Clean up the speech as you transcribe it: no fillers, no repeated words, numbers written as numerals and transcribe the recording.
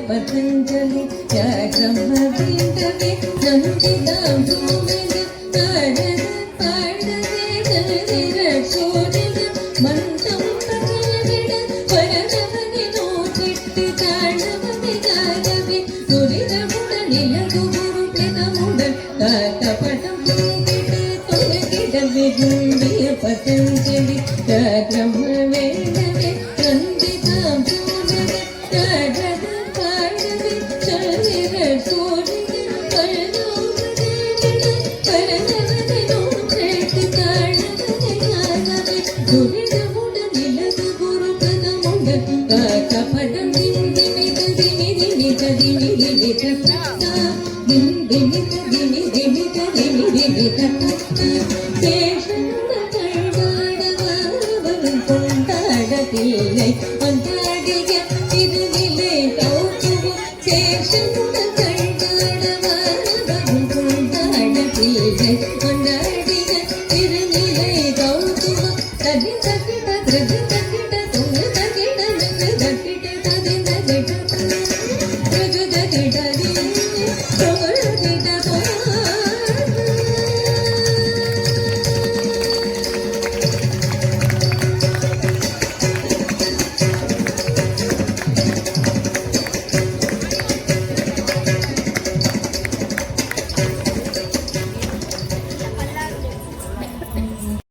Patanjali ಬ್ರಹ್ಮವೀಂದವೇ ನಂದಿದಾಂ ಧೂಮನ ಕಾಡದ ಪಾಡದೆ ಕಲಿರ ಸೋರಿನ ಮಂತ್ರಂ ಪಕಲವಿಡ ಪರದವನೆ ನೋಚಿಟ್ಟು ತಾಳವನೆ ಗಾಯವೆ ನುರಿದ MUDA ನಿಲದು ಗುರು MUDA ಕಾಕಪಟಂ ತೊಲಗಿಡವೆ ಗುಂಡಿಯ Patanjali ಬ್ರಹ್ಮವೇದವೇ ನಂದಿದಾಂ ಧೂಮನ ಕಾಡದ ಪಾಡದೆ ಕಲಿರ ಸೋರಿನ ಪರದವನೆ ನೋಚಿಟ್ಟು ತಾಳವನೆ ಗಾಯವೆ ನುರಿದ MUDA ನಿಲದು ಗುರು MUDA ಕಾಕಪಟಂ கொண்டாடத்தில்லை அந்தாடிய திருநிலை கௌதுவம் சேஷனுட கண்டாடவரும் கொண்டாடத்தில்லை அந்தாடிய திருநிலை கௌதுவம் தடி தடி தடி